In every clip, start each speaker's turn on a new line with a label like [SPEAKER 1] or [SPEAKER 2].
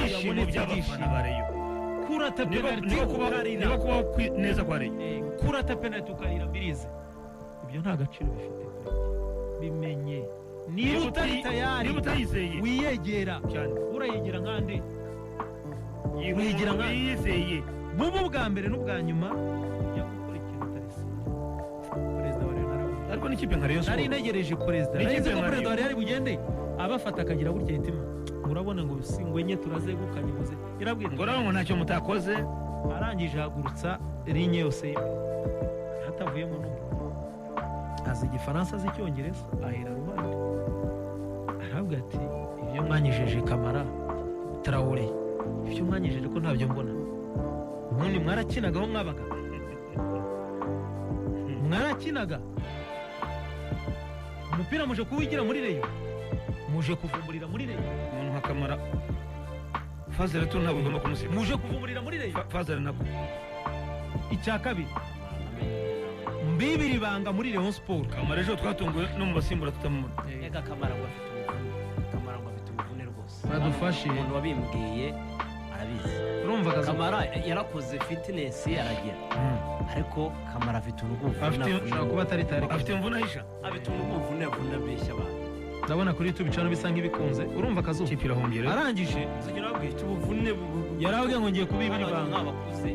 [SPEAKER 1] ibyishimo by'abafana ba Rayon
[SPEAKER 2] kurata penalty
[SPEAKER 1] niba kubaho neza kwa Rayon
[SPEAKER 2] kurata penalty ukarira mbirize ibyo nta gaciro bifite bimenye niba utari tayari
[SPEAKER 1] utayizeye
[SPEAKER 2] wiyegera
[SPEAKER 1] cyane
[SPEAKER 2] urayegera nkande
[SPEAKER 1] wigira nk'iyizeye
[SPEAKER 2] bubu bwa mbere n'ubwa nyuma yo gukora ikintu utarese perezida wa Rayon
[SPEAKER 1] ariko n'ikipe nka Rayon
[SPEAKER 2] nari ntegereje perezida narize ko perezida wa Rayon bugende abafata akagira gutya hitima urabona ngo singwenye turazegukanye buze irabwira
[SPEAKER 1] ngo naho ntacyo mutakoze
[SPEAKER 2] arangije hagurutsa linye yose hatavuyemo n'umwe azi igifaransa azi icyongereza ahera rubanda arabwira ati ibyo mwanyijeje Kamara Traoré ibyo mwanyijeje ko ntabyo mbona ubundi mwarakinaga aho mwabaga mwarakinaga umupira muje kuwigira muri Rayon muje kuvumburira muri Rayon
[SPEAKER 1] umuntu nka Kamara Fazere tu ntabwo ugomba kumusiba
[SPEAKER 2] muje kuvumburira muri Rayon
[SPEAKER 1] Fazere nako
[SPEAKER 2] icya kabiri mbibiri banga muri Rayon Sport
[SPEAKER 1] Kamara ejo twatunguwe no mu basimbura tutamubona
[SPEAKER 3] ega Kamara ngo afite ubuvune rwose
[SPEAKER 2] badufashe
[SPEAKER 3] umuntu wabimbwiye arabizi
[SPEAKER 2] urumva
[SPEAKER 3] Kamara yarakoze fitness aragira ariko Kamara afite uruguvune
[SPEAKER 2] kuba atari tari
[SPEAKER 1] afite imvune ahisha
[SPEAKER 3] afite uruguvune abeshya abantu
[SPEAKER 2] ndabona kuri YouTube cyane bisa nk'ibikunze urumva kazuba
[SPEAKER 1] kipe irahombye rero
[SPEAKER 2] arangije
[SPEAKER 3] zigira abwite ubuvune
[SPEAKER 2] yarabwiye ngo ngiye kubibiri banga
[SPEAKER 3] nk'abakuze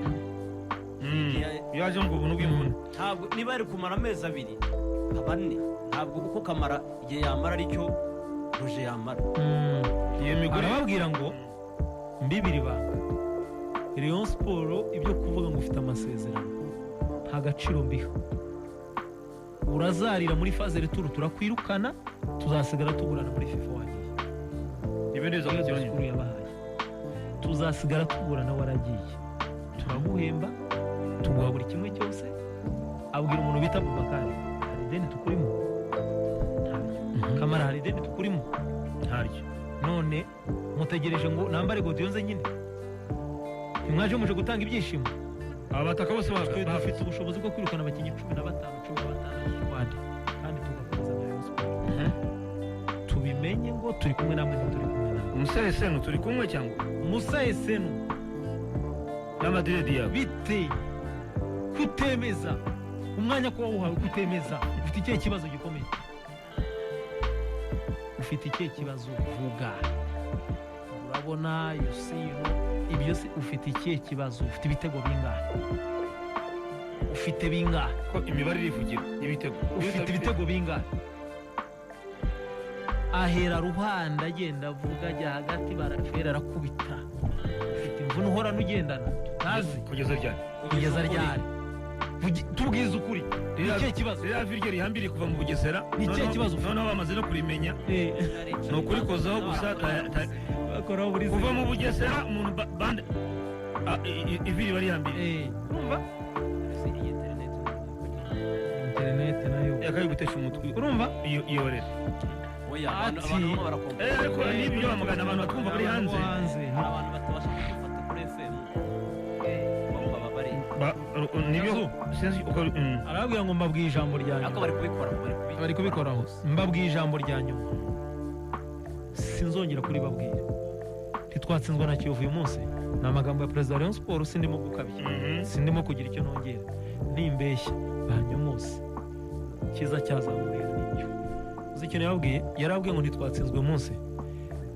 [SPEAKER 1] yaje ngo ubuntu bw'imvune
[SPEAKER 3] ntabwo niba ari kumara amezi abiri abane ntabwo uko Kamara igihe yamara aricyo Roje yamara
[SPEAKER 1] iyo migore
[SPEAKER 2] arababwira ngo mbibiri banga Rayon Sport ibyo kuvuga ngo ufite amasezerano nta gaciro mbiha urazarira muri phase retour turakwirukana tuzasigara tugurana muri FIFA wagiye
[SPEAKER 1] ibendeza
[SPEAKER 2] kuri yabahaye tuzasigara tugurana waragiye turaguhemba tuguha buri kimwe cyose abwira umuntu bita Bubakari hari deni tukurimo Kamara hari deni tukurimo
[SPEAKER 1] ntaryo
[SPEAKER 2] none mutegereje ngo nambare Godiyonze nyine mwaje muje gutanga ibyishimo
[SPEAKER 1] abataka bose
[SPEAKER 2] bafite ubushobozi bwo kwirukana abakinnyi 15 squad kandi tugakomeza na Rayon Sport tubimenye ngo turi kumwe namwe turi kumwe namwe
[SPEAKER 1] Museseno turi kumwe cyangwa
[SPEAKER 2] Museseno
[SPEAKER 1] na Madrid ya
[SPEAKER 2] bite kutemeza umwanya ko wawuhawe kutemeza ufite ikihe kibazo gikomeye ufite ikihe kibazo vuga urabona yusino ibyo se ufite ikihe kibazo ufite ibitego bingahe ufite bingahe
[SPEAKER 1] ko imibare irivugira ibitego
[SPEAKER 2] ufite ibitego bingahe ahera ruhanda agenda avuga ajya hagati barafera arakubita ufite imvune uhorana ugendana tutazi kugeza ryari tubwize ukuri ni ikihe kibazo
[SPEAKER 1] ririya viryo rihambiriye kuva mu Bugesera
[SPEAKER 2] ni ikihe kibazo
[SPEAKER 1] noneho bamaze no kurimenya ni ukurikozaho gusa
[SPEAKER 2] bakoraho buri
[SPEAKER 1] kuva mu Bugesera umuntu bande iviri barihambiriye
[SPEAKER 2] urumva internet nayo
[SPEAKER 1] yakayigutesha umutwe
[SPEAKER 2] urumva
[SPEAKER 1] iyo rero
[SPEAKER 2] ati
[SPEAKER 1] ariko n'ibyo bamugana abantu batwumva bari hanze
[SPEAKER 3] abantu batabasha gufata kuri FM
[SPEAKER 1] nibyo
[SPEAKER 2] arabwira ngo mbabwiye ijambo rya nyuma bari kubikoraho mbabwiye ijambo rya nyuma sinzongera kuri babwira ntitwatsinzwa na Kiyovu uyu munsi ni amagambo ya perezida wa Rayon Sport sindimo gukabya sindimo kugira icyo nongera nimbeshya banyumunsi kiza cyazamuye n'icyo uzi ikintu yarabwiye ngo ntitwatsinzwe uyu munsi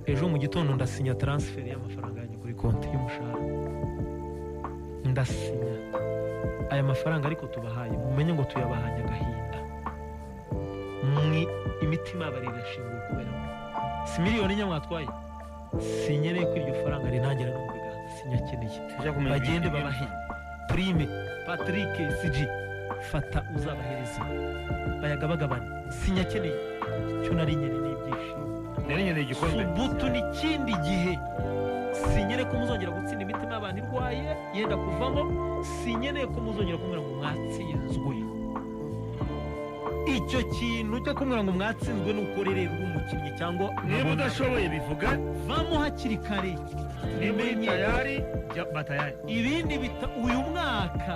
[SPEAKER 2] ejo mu gitondo ndasinya transfer y'amafaranga yanjye kuri konti y'umushahara ndasinya aya mafaranga ariko tubahaye mumenye ngo tuyabahanye agahinda imitima y'abari gashinguye kubera si miliyoni nyamwatwaye sinyeneye ko iryo faranga rintangira no mu biganza sinyakeneye bagende babahe prime Patrick CG fata uzabahereza bayagabagabane sinyakeneye cyo nari nyeneye n'ibyishimo
[SPEAKER 1] nari nyeneye igikombe
[SPEAKER 2] Subutu n'ikindi gihe sinyere ko muzongera gutsinda imitima y'abantu irwaye yenda kuvamo sinyeneye ko muzongera kumera ngo mwatsinzwe icyo kintu cyo kumera ngo mwatsinzwe n'ukorerera umukinnyi cyangwa
[SPEAKER 1] niba udashoboye bivuga
[SPEAKER 2] vamo hakiri kare
[SPEAKER 1] niba tayari batayari
[SPEAKER 2] ibindi uyu mwaka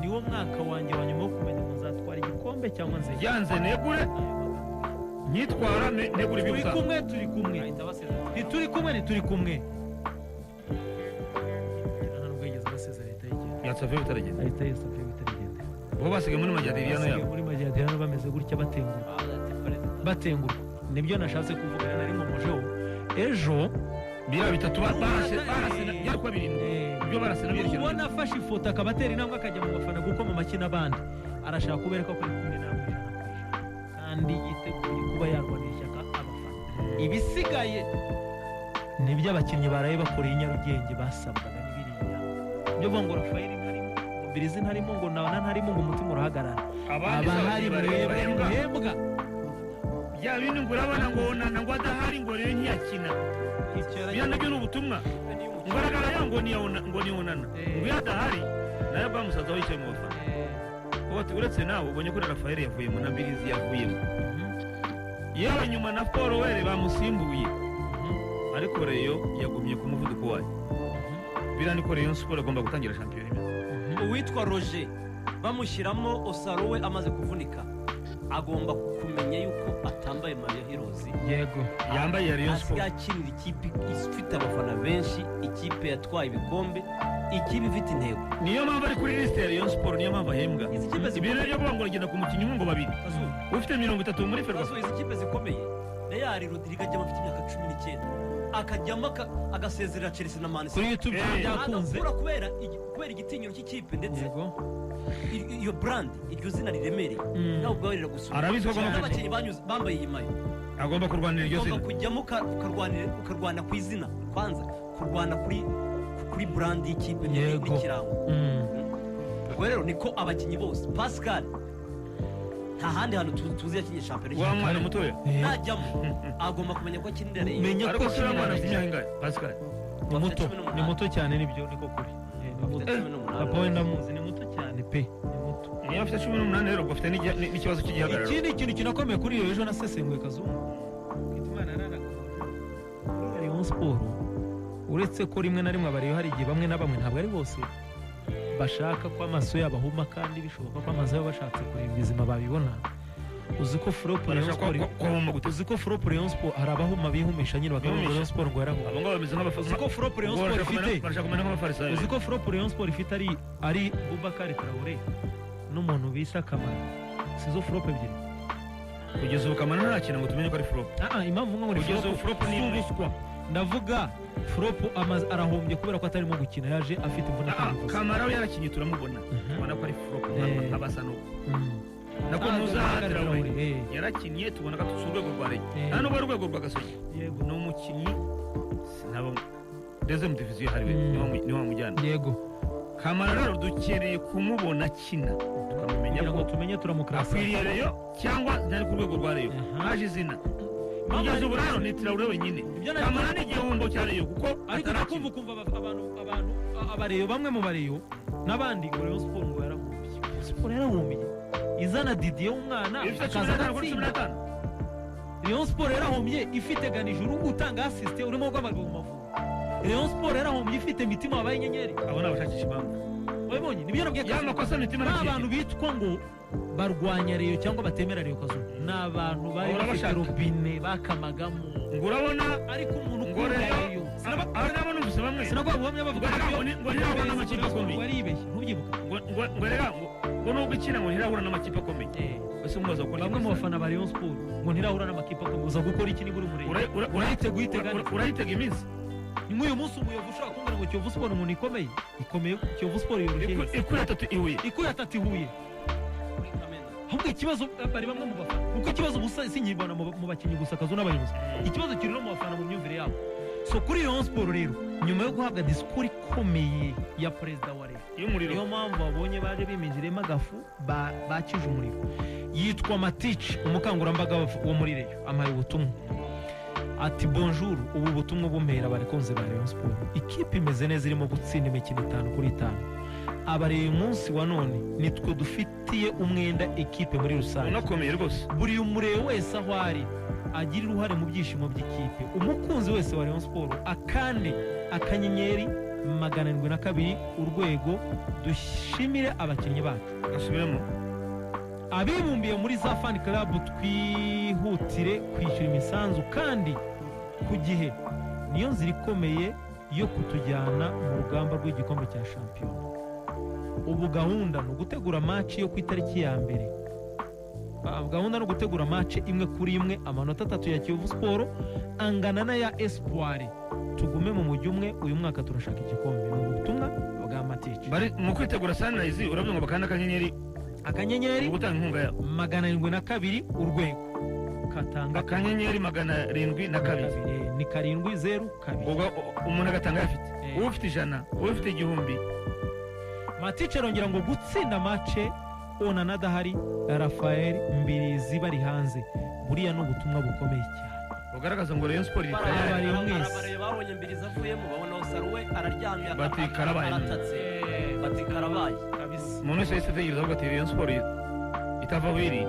[SPEAKER 2] niwo mwaka wanjye wa nyuma wo kumenya ngo nzatwara igikombe cyangwa nze
[SPEAKER 1] yanze negure nyitwara negure
[SPEAKER 2] bibuka turi kumwe ntituri kumwe
[SPEAKER 1] Yatsavuye bitaragenda.
[SPEAKER 2] ahita yasabye bitaragenda
[SPEAKER 1] Bo basigaye muri Majyadiriano
[SPEAKER 2] basigaye
[SPEAKER 1] yabo.
[SPEAKER 2] muri Majyadiriano bameze gutya batengurwa nibyo nashatse kuvuga nari nkomojeho ejo
[SPEAKER 1] Bira bitatu barase yariko birindwi. Ibyo barase nabyo byerekana.
[SPEAKER 2] ubona afashe ifoto akabatera intambwe akajya mu bafana gukoma amashyi n'abandi arashaka kubereka ko ari kumwe namwe kandi yiteguye kuba yarwanira ishyaka abafana ibisigaye nibyo abakinnyi baraye bakoreye i Nyarugenge basabwaga n'ibiriya byo vuga ngo Rafael ntarimo ngo Birizi ntarimo ngo Nabana ntarimo ngo umutima urahagarara abahari mwebwe muhembwa
[SPEAKER 1] Ya bindi ngo urabona ngo nana ngo adahari ngo rero ntiyakina. Bya nabyo ni ubutumwa. Ngaragara ya ngo niyonana. Ngo yadahari nayo bamusaza wicaye mu bafana. Ubu uretse nawe ubonye ko Rafael yavuyemo na Birizi yavuyemo. Yewe nyuma na Paul Were bamusimbuye. Ariko Reyo yagumye ku muvuduko wayo. Birani ko Rayon Sport agomba gutangira shampiyona imeze.
[SPEAKER 3] Uwitwa Roger bamushyiramo Osaro we amaze kuvunika agomba kumenya yuko atambaye Mario Heroes
[SPEAKER 2] yego
[SPEAKER 1] Yambaye ya Rayon Sport.
[SPEAKER 3] akinira ikipe ifite abafana benshi, ikipe yatwaye ibikombe, ikipe ifite intego.
[SPEAKER 1] Niyo mpamvu ari kuri liste ya Rayon Sport, niyo mpamvu ahembwa.
[SPEAKER 3] Izi kipe
[SPEAKER 1] Ibintu byo kuvuga ngo uragenda ku mukinnyi umwe ngo babiri. Ufite 30 muri Ferwafa.
[SPEAKER 3] Izi kipe zikomeye Real Rodrigo ajyamo afite imyaka 19 akajyamo agasezerera Chelsea na Man City
[SPEAKER 2] kuri YouTube byakunze
[SPEAKER 3] kubera igitinyiro cy'ikipe ndetse
[SPEAKER 2] yego
[SPEAKER 3] iyo brand iryo zina riremereye nawe ubwawe riragusura
[SPEAKER 1] Arabizwa ko
[SPEAKER 3] n'abakinnyi bambaye iyi mayo
[SPEAKER 1] agomba kurwanira iryo zina.
[SPEAKER 3] ugomba kujyamo ukarwana ku izina kwanza kurwana kuri brand y'ikipe n'ikirango. Ubwo rero niko abakinnyi bose Pascal nta handi hantu tuzi yakinnye shampiyona
[SPEAKER 1] Wa mwana mutoya.
[SPEAKER 3] najyamo agomba kumenya ko akinira Rayon.
[SPEAKER 2] menya ko
[SPEAKER 1] Ariko sura mwana
[SPEAKER 2] kinira
[SPEAKER 1] sinyahinga Pascal.
[SPEAKER 2] ni muto cyane nibyo niko kuri papa we ndamuzi ni muto cyane pe ni muto
[SPEAKER 1] Niyo afite 18 rero ngo afite n'ikibazo cy'igihagararo.
[SPEAKER 2] ikindi kintu kinakomeye kuri iyo ejo nasesenguye Kazungu Hitimana yararaga Rayon Sport uretse ko rimwe na rimwe abariyo hari igihe bamwe na bamwe ntabwo ari bose bashaka ko amaso yabo ahuma kandi bishoboka ko amaso yabo bashatse kureba ibizima babibona uzi ko flop Rayon Sport uzi ko flop Rayon Sport hari abahuma bihumisha nyine bakavuga Rayon Sport ngo yarahuma
[SPEAKER 1] Abo ngabo bameze nk'abafana.
[SPEAKER 2] uzi ko flop Rayon Sport ifite
[SPEAKER 1] barashaka kumenya nk'abafarisayo.
[SPEAKER 2] uzi ko flop Rayon Sport ifite ari Boubacar Traoré n'umuntu bita Kamara sizo flop ebyiri
[SPEAKER 1] Kugeza ubu Kamara ntakina ngo tumenye ko ari flop.
[SPEAKER 2] impamvu ngo ni
[SPEAKER 1] Kugeza ubu flop ni imwe.
[SPEAKER 2] ubuswa ndavuga flop arahombye kubera ko atarimo gukina yaje afite imvune kandi
[SPEAKER 1] Kamara we yarakinye turamubona. Ubona ko ari flop abasa nuko. Nako
[SPEAKER 2] Traoré
[SPEAKER 1] yarakinye tubona ko atuye urwego rwa Rayon. Nta n'ubwo ari urwego rwa Gasogi.
[SPEAKER 2] yego
[SPEAKER 1] Ni umukinnyi sinabo deuxième division hariwe niho wamujyana.
[SPEAKER 2] yego
[SPEAKER 1] Kamara rero dukeneye kumubona akina tukamumenya
[SPEAKER 2] kugira ngo
[SPEAKER 1] ko
[SPEAKER 2] tumenye turamukrasa
[SPEAKER 1] akwiriye Rayon cyangwa ntari ku rwego rwa Rayon. Haje izina. Kugeza ubu rero ni Traoré wenyine. Kamara ni igihombo cya Rayon kuko
[SPEAKER 2] ariko nakumva abantu abareyo bamwe mu bareyo n'abandi ngo Rayon Sport ngo yarahumbye Sport yarahumbye izana Didier umwana akaza agatsinda Rayon Sport yarahumbye ifite Ganijuru utanga assist urimo guhamagara mu mavubi Rayon Sport yarahumbye ifite Mitima wabaye inyenyeri
[SPEAKER 1] abo nabashakisha impamvu.
[SPEAKER 2] wabonye nibyo nabwiye
[SPEAKER 1] Ya makosa Mitima
[SPEAKER 2] abantu bitwa ngo barwanya Rayon cyangwa batemera Rayon Kazungu ni abantu bari bafite robine bakamagamo
[SPEAKER 1] ngo urabona
[SPEAKER 2] ariko umuntu
[SPEAKER 1] ngo
[SPEAKER 2] ukunda
[SPEAKER 1] Rayon
[SPEAKER 2] Rayon
[SPEAKER 1] aba nabo numvise bamwe
[SPEAKER 2] sinagwa buhamya bavuga
[SPEAKER 1] ngo ntirahura n'amakipe akomeye.
[SPEAKER 2] waribeshye ntubyibuka
[SPEAKER 1] ngo rega ngo nubwo ikina ngo ntirahura n'amakipe akomeye. Ese umubaza gukora
[SPEAKER 2] bamwe mu bafana ba Rayon Sport ngo ntirahura n'amakipe akomeye uza gukora iki nibura umurenge urayiteguye iteganije
[SPEAKER 1] urayitega iminsi
[SPEAKER 2] ni nk'uyu munsi umuyovu ushobora kumbwira ngo Kiyovu Sport umuntu ikomeye Kiyovu Sport yoroshye
[SPEAKER 1] ikuri atatu ihuye
[SPEAKER 2] ikuye atatu ihuye ahubwo ikibazo bari bamwe mu bafana kuko ikibazo busa sinkibona mu bakinnyi gusa akazu n'abayobozi ikibazo kiri no mu bafana mu myumvire yabo so kuri Rayon Sport rero nyuma yo guhabwa disikuru ikomeye ya perezida wa Rayon
[SPEAKER 1] y'umuriro
[SPEAKER 2] niyo mpamvu babonye baje biminjiremo agafu bakije umuriro yitwa Matici umukangurambaga wo muri Rayon amaye ubutumwa ati bonjour ubu butumwa bumera abakunzi ba Rayon Sport ikipe imeze neza irimo gutsinda imikino 5-5 abareye umunsi wa none nitwe dufitiye umwenda ekipe muri rusange
[SPEAKER 1] unakomeye rwose
[SPEAKER 2] buri umureye wese aho ari agira uruhare mu byishimo by'ikipe umukunzi wese wa Rayon Sport akande akanyenyeri 702 urwego dushimire abakinnyi bacu
[SPEAKER 1] asubiramo
[SPEAKER 2] abibumbiye muri za fan club twihutire kwishyura imisanzu kandi ku gihe niyo nzira ikomeye yo kutujyana mu rugamba rw'igikombe cya shampiyona ubu gahunda ni ugutegura match yo ku itariki ya mbere. Gahunda ni ugutegura match imwe kuri imwe, amanota 3 ya Kiyovu Sport angana na ya Espoir. Tugume mu mujyi umwe, uyu mwaka turashaka igikombe. Ni ubutumwa bwa Matici.
[SPEAKER 1] bari mu kwitegura Sunrise uravuga ngo bakanda akanyenyeri gutanga inkunga yabo
[SPEAKER 2] 702 urwego katanga
[SPEAKER 1] akanyenyeri 702
[SPEAKER 2] ni 702.
[SPEAKER 1] ubwo umuntu agatanga afite ufite 100 ufite 1000.
[SPEAKER 2] Matici arongera ngo gutsinda match Onana adahari, Rafael Mbirizi bari hanze, buriya ni ubutumwa bukomeye cyane
[SPEAKER 1] ugaragaza ngo Rayon Sport
[SPEAKER 3] babonye Mbirizi avuyemo babona Osaruwe araryamye
[SPEAKER 1] bati karabaye
[SPEAKER 3] bati karabaye
[SPEAKER 2] kabisa.
[SPEAKER 1] umuntu wese yitegereza ko Rayon Sport itava biri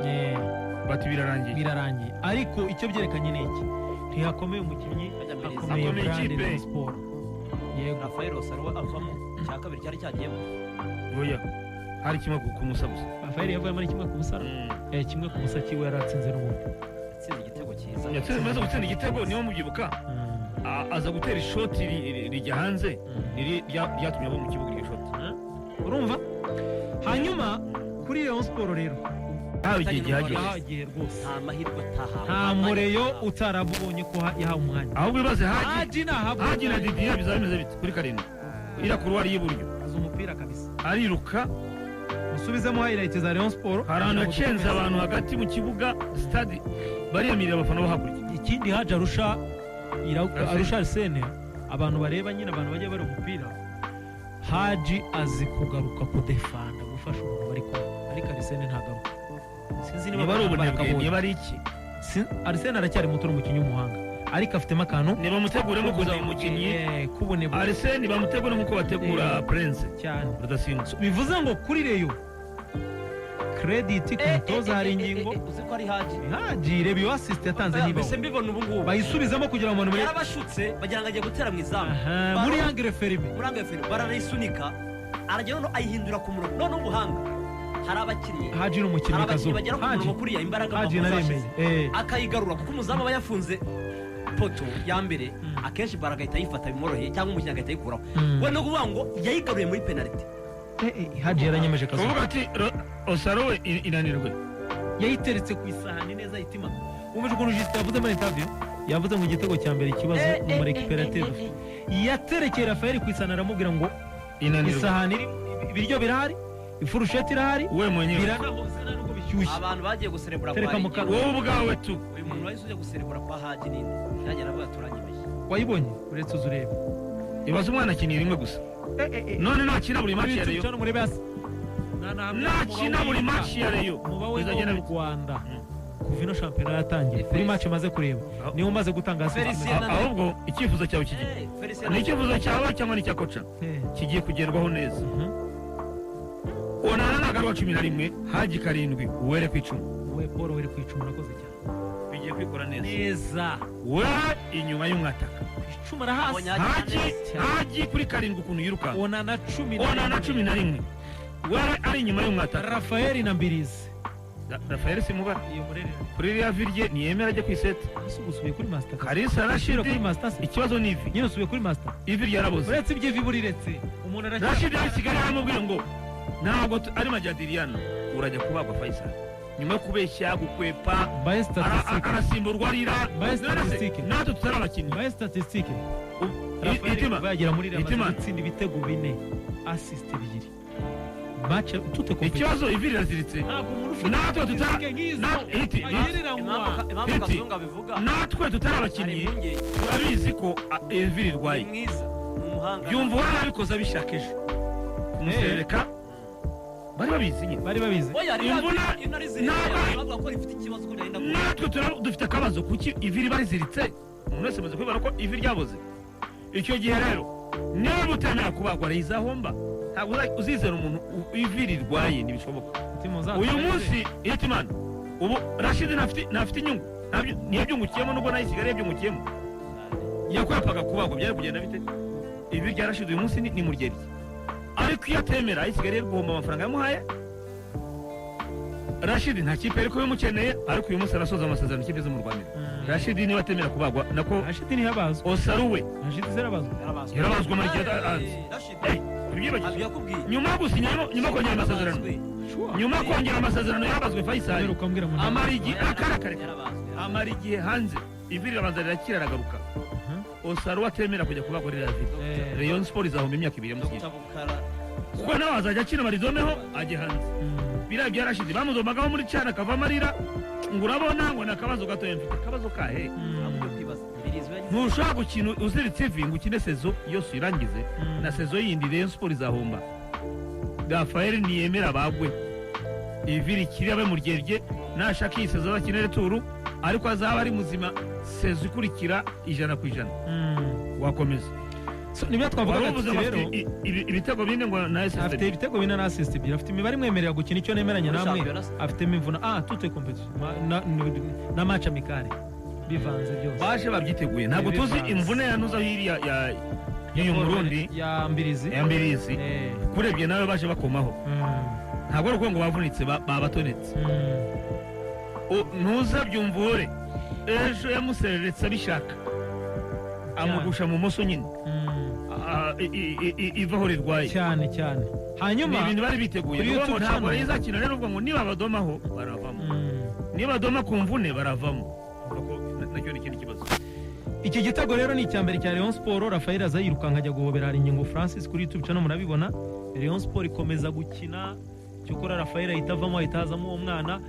[SPEAKER 1] bati birarangiye.
[SPEAKER 2] Ariko icyo byerekanye ni iki? Ntihakomeye umukinnyi, hakomeye brand Rayon Sport. Yego,
[SPEAKER 3] Rafael Osaruwe avamo cya kabiri cyari cyagiyemo.
[SPEAKER 1] oya hari kimwe ku musabusa.
[SPEAKER 2] Rafael yavuye muri kimwe ku busara, kimwe ku busa kiwe yaratsinze n'ubundi.
[SPEAKER 3] Atsinze igitego cyiza.
[SPEAKER 1] Yatsinze maze gutsinda igitego niyo mubyibuka. Aza gutera ishoti rijya hanze ryatumye abo mu kibuga iryo shoti.
[SPEAKER 2] Urumva? Hanyuma kuri Rayon Sport rero hagiye rwose
[SPEAKER 3] nta mahirwe atahawe,
[SPEAKER 2] nta mureyo utarabonye ko yahawe umwanya.
[SPEAKER 1] ahubwo ibibazo
[SPEAKER 2] Haji
[SPEAKER 1] na Didier bizaba bimeze bite kuri karindwi ira kuruwari y'iburyo
[SPEAKER 2] azi umupira kabisa,
[SPEAKER 1] ariruka.
[SPEAKER 2] musubizemo highlight za Rayon Sport.
[SPEAKER 1] hari ahantu yacenze abantu hagati mu kibuga stade bariyamirira abafana bo hakurya.
[SPEAKER 2] Ikindi Haji arusha Arsene, abantu bareba nyine, abantu bajya bari umupira, Haji azi kugaruka kudefanda, gufasha umuntu bari kumwe, ariko Arsene ntagaruka. Sinzi
[SPEAKER 1] niba ari ubunebwe niba ari iki.
[SPEAKER 2] Arsene aracyari muto n'umukinnyi w'umuhanga, ariko afitemo akantu.
[SPEAKER 1] Niba muteguremo kuza mu mukinnyi Arsene bamutegura nk'uko bategura Prince
[SPEAKER 2] cyane
[SPEAKER 1] Rudasimba.
[SPEAKER 2] bivuze ngo kuri Reyo credit ku mutoza hari ingingo
[SPEAKER 3] uzi ko ari Haji
[SPEAKER 2] reba iyo assist yatanze niba
[SPEAKER 3] mbese mbibona ubu ngubu
[SPEAKER 2] bayisubizamo kugira ngo umuntu
[SPEAKER 3] yarabashutse bagira ngo agiye gutera mu izamu
[SPEAKER 2] muri Angre Ferme
[SPEAKER 3] bararayisunika aragera no ayihindura ku murongo none ubuhanga. Hari abakinnyi
[SPEAKER 2] Haji n'umukinnyi kazo
[SPEAKER 3] bagera ku murongo kuriya imbaraga
[SPEAKER 2] Haji naremeye
[SPEAKER 3] akayigarura kuko umuzamu aba yafunze poto ya mbere akenshi baragahita yifata bimworoheye cyangwa umukinnyi agahita yikuraho. We no kuvuga ngo yayigaruye muri penalty.
[SPEAKER 2] Haji yaranyemeje kazo
[SPEAKER 1] kuvuga ati Osaruwe inanirwe
[SPEAKER 2] yayiteretse ku isahani neza itima. Umuje ukuntu Justin yavuze muri interview, yavuze ngo igitego cya mbere ikibazo mu marekiperative yaterekeye Rafael ku isahani aramubwira ngo isahani ibiryo birahari, ifurusheti irahari,
[SPEAKER 1] we mwenyewe
[SPEAKER 2] biranahoze nubwo bishyushye.
[SPEAKER 3] Abantu bagiye guserebura
[SPEAKER 2] Tereka mu kanwa.
[SPEAKER 1] wowe ubwawe tu
[SPEAKER 3] uyu muntu wahise ujya guserebura kwa Haji ninde yagiye aravuga turanyemeje.
[SPEAKER 2] Wayibonye uretse uzurebe
[SPEAKER 1] ibaze umwana akiniye rimwe gusa none nakina buri match ya Rayon nakina buri match ya Rayon
[SPEAKER 2] bizagenda mu Rwanda kuva ino shampiyona yatangiye kuri match maze kureba niwe umaze gutanga
[SPEAKER 1] ahubwo icyifuzo cyawe kigiye ni icyifuzo cyawe cyangwa ni cya koca kigiye kugerwaho neza. Onana nagarwa 11 Haji 7 uwere ku 10
[SPEAKER 2] we Paul were ku 10 nakoze cyane
[SPEAKER 1] bigiye kwikora neza we inyuma y'umwataka
[SPEAKER 2] icumara hasi
[SPEAKER 1] Haji kuri 7 ukuntu yiruka
[SPEAKER 2] Onana
[SPEAKER 1] 11 we ari inyuma y'umwataka
[SPEAKER 2] Rafael na Mbirizi.
[SPEAKER 1] Rafael Simubara
[SPEAKER 2] iyo murere
[SPEAKER 1] kuri Real Virge niyemera ajye ku iseta
[SPEAKER 2] usubiye kuri master
[SPEAKER 1] Kalisa Rashid
[SPEAKER 2] kuri master
[SPEAKER 1] ikibazo ni ivi
[SPEAKER 2] nyine usubiye kuri master
[SPEAKER 1] ivi ryaraboze
[SPEAKER 2] uretse ibyo ivi buriretse umuntu
[SPEAKER 1] Rashid yasigaye aramubwira ngo ntabwo ari Majadiriano urajya kubagwa Faisal nyuma yo kubeshya gukwepa arasimburwa arira natwe tutari abakinnyi
[SPEAKER 2] baye statistique
[SPEAKER 1] itima
[SPEAKER 2] bagira muri Real itsinda ibitego 4 assist 2 match tute ko
[SPEAKER 1] ikibazo ivi riraziritse natwe tutari natwe tutari abakinnyi turabizi ko ivi rirwaye yumva warabikoze abishaka ejo kumusereka bari babizi imvuna natwe dufite akabazo kuki ivi riba riziritse umuntu wese amaze kwibara ko ivi ryaboze icyo gihe rero niba utemera kubagwa rayizahomba ntabwo uzizera umuntu ivi rirwaye ntibishoboka. Uyu munsi Hitimana ubu Rashid ntafite inyungu ntiyabyungukiyemo nubwo nayo isigara yabyungukiyemo yakwapaga kubagwa byari kugenda bite ivi rya Rashid uyu munsi ni muryeri ariko iyo atemera isigara guhomba amafaranga yamuhaye. Rashid nta kipe ariko bimukeneye ariko uyu munsi arasoza amasezerano ikipe zo mu Rwanda. Rashid niba atemera kubagwa nako
[SPEAKER 2] Rashid ntiyabazwa
[SPEAKER 1] Osaruwe
[SPEAKER 2] Rashid yarabazwa
[SPEAKER 1] muri gihe ntibyibagije
[SPEAKER 3] yakubwiye
[SPEAKER 1] nyuma yo gusinya nyuma yo kongera amasezerano nyuma yo kongera amasezerano yabazwe Faisal
[SPEAKER 2] ukambwira ngo
[SPEAKER 1] amara igihe amara igihe hanze ivi rirabanza rirakira aragaruka Osaro atemera kujya kubakorera David Rayon Sport izahomba imyaka 2 yamusigiye kuko nawe azajya akina barizomeho ajye hanze biriya byarashize bamuzomagaho muri cana akava amarira ngo urabona ngo ni akabazo gatoya mfite akabazo kahe ntushobora gukina uziritse ivi ngo ukine sezo yose uyirangize na sezo yindi Rayon Sport izahomba Rafael ntiyemera bagwe ivi rikiri abe mu ryerye nashaka iyi sezo bakinere turu ariko azaba ari muzima sezo ikurikira 100%. Wakomeza
[SPEAKER 2] nibyo twavuga
[SPEAKER 1] rero ibitego bine ngo na assist
[SPEAKER 2] afite ibitego bine na assist ebyiri afite imibare imwemerera gukina icyo nemeranya namwe afite imvuna toute competition na match amicale bivanze byose
[SPEAKER 1] baje babyiteguye ntabwo tuzi imvune yanuza hiriya y'uyu Murundi
[SPEAKER 2] ya Mbirizi
[SPEAKER 1] kurebye nawe baje bakomaho ntabwo ari uko ngo bavunitse babatonetse ntuza byumvore ejo yamusereretse abishaka amugusha mu moso nyine ivaho rirwaye
[SPEAKER 2] cyane hanyuma
[SPEAKER 1] ibintu bari biteguye ngo ntabwo izakina rero ubwo ngo niba badomaho baravamo niba badoma ku mvune baravamo nacyo ni ikindi kibazo.
[SPEAKER 2] Iki gitego rero ni icyambere cya Rayon Sport. Rafael aza yirukanka ajya guhobera Ingingo Francis kuri YouTube channel murabibona. Rayon Sport ikomeza gukina cyokora Rafael ahitavamo ahitazamo uwo mwana.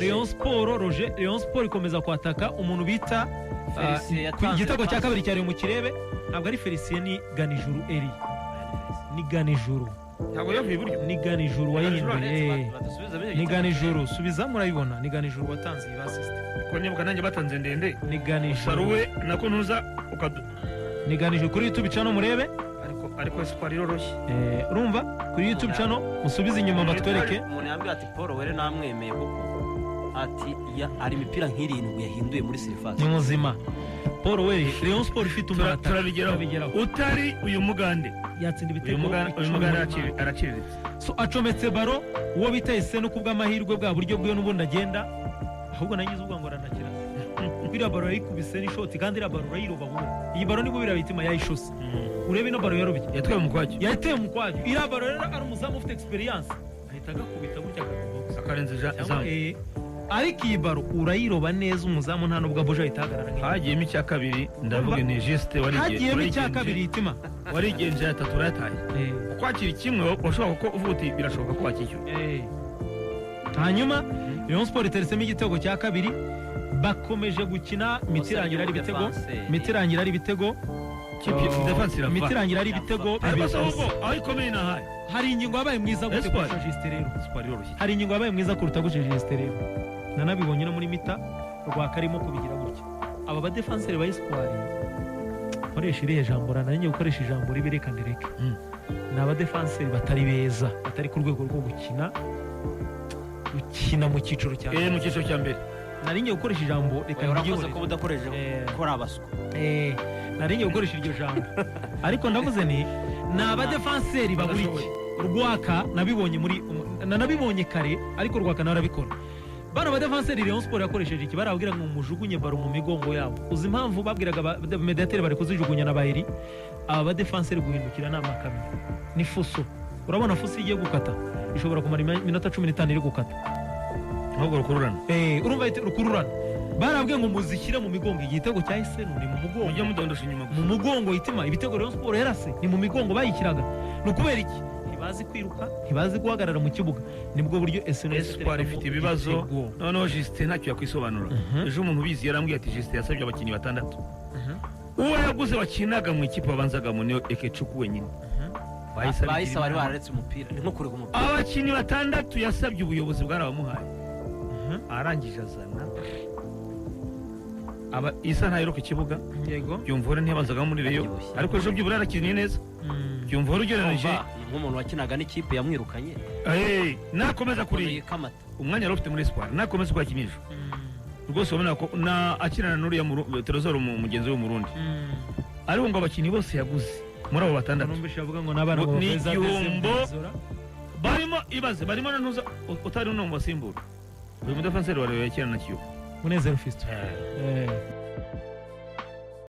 [SPEAKER 2] Rayon Sport Rayon Sport ikomeza kwataka umuntu bita igitego cya kabiri cyari mu kirebe ntabwo ari Felicien ni Ganijuru Eri ni Ganijuru
[SPEAKER 1] ntabwo yavuye buryo
[SPEAKER 2] ni Ganijuru wayihinduye ni Ganijuru subiza murabibona ni Ganijuru watanze iyi assist
[SPEAKER 1] ko nibuka nanjye batanze ndende
[SPEAKER 2] ni Ganijuru
[SPEAKER 1] saruwe nako ntuza ukadu
[SPEAKER 2] ni Ganijuru kuri YouTube channel murebe
[SPEAKER 1] ariko Sport iroroshye
[SPEAKER 2] urumva kuri YouTube channel musubize inyuma batwereke
[SPEAKER 3] umuntu yambwiye ati Paul were namwemeye kuko ati ari imipira nk'irindwi yahinduye muri Surface
[SPEAKER 2] ni muzima Paul were Rayon Sport ifite umwana
[SPEAKER 1] turabigeraho utari uyu mugande
[SPEAKER 2] yatsinda ibitego
[SPEAKER 1] uyu mugande araciriritse
[SPEAKER 2] so acometse baro uwo bitahise no kubw'amahirwe bwa buryo bwe n'ubundi agenda ahubwo nangize ubwo ngo aranakira biriya baro yikubise ni shoti kandi iriya baro urayiroba bundi iyi baro nibwo birabitima yayishose urebe ino baro yarobye
[SPEAKER 1] yatwaye umukwajyo
[SPEAKER 2] iriya baro rero ari umuzamu ufite experience ahita agakubita gutya
[SPEAKER 1] akarenza izamu
[SPEAKER 2] ariko iyi baro urayiroba neza umuzamu nta nubwo aboje ahitahagarara
[SPEAKER 1] hagiyemo icya kabiri ndavuga ni Juste
[SPEAKER 2] hagiyemo icya kabiri itima
[SPEAKER 1] warigenje ya tatu urataye kwakira kimwe washobora ko uvuga uti birashoboka ko wakishyura
[SPEAKER 2] hanyuma Rayon Sport iteretsemo igitego cya kabiri bakomeje gukina mitirangira ari ibitego mitirangira ari ibitego
[SPEAKER 1] aho ikomeye nahaye
[SPEAKER 2] hari ingingo yabaye mwiza gute kurusha Juste rero hari ingingo yabaye mwiza kuruta gushe Juste rero nanabibonye no muri mita rwakarimo kubigira gutya aba ba defenseur ba Espoir koresha iriya jambo nanjye gukoresha ijambo ribireka ndereke ni aba defenseur batari beza batari ku rwego rwo gukina mu cyiciro cya
[SPEAKER 1] mbere
[SPEAKER 2] naringiye gukoresha ijambo reka
[SPEAKER 3] urakoze ko budakoresha ko rabaswa
[SPEAKER 2] naringiye gukoresha iryo jambo ariko ndavuze ni aba defenseur baburiki rwaka nabibonye kare ariko rwaka narabikora bana ba defenseur Rayon Sport yakoresheje iki barabwira ngo mujugunye baro mu migongo yabo uzi impamvu babwiraga mediateur bari kuzijugunya na Baheri aba ba defenseur guhindukira n'amakamera ni fuso urabona fuso igiye gukata ishobora kumara iminota 15 iri gukata
[SPEAKER 1] ahubwo rukururana
[SPEAKER 2] urumva rukururana barabwiye ngo muzishyire mu migongo igitego cya Isenu ni mu mugongo
[SPEAKER 1] ujya mudondosha inyuma
[SPEAKER 2] mu mugongo itima ibitego Rayon Sport yarase ni mu migongo bayikiraga no kubera iki ntibazi kwiruka ntibazi guhagarara mu kibuga nibwo buryo
[SPEAKER 1] Espoir ifite ibibazo noneho Juste ntacyo yakwisobanura ejo umuntu ubizi yarambwiye ati Juste yasabye abakinnyi 6 uwo yaguze wakinaga mu ikipe babanzaga mu niyo Ekecuku wenyine
[SPEAKER 3] bahise bari bararetse umupira ni nko kurega umupira
[SPEAKER 1] abakinnyi 6 yasabye ubuyobozi bwarabamuhaye arangije azana aba isa ntayiruka ikibuga
[SPEAKER 2] yego
[SPEAKER 1] byumvore ntiyabanzaga muri Rayon ariko ejo byibura arakiniye neza byumvore ugereranije
[SPEAKER 3] nk'umuntu wakinaga n'ikipe yamwirukanye
[SPEAKER 1] nakomeza kuri umwanya rufite muri Espoir nakomeza kwakinisha rwose ubona ko akirana n'uriya Trezor mugenzi we mu Burundi ariko ngo abakinnyi bose yaguze muri abo 6
[SPEAKER 2] numvise avuga ngo nabana
[SPEAKER 1] beza barimo nanuza utari no mu basimbura uyu mudefenseur wa Rayon yakirana na Kiyovu
[SPEAKER 2] Munezero Fiston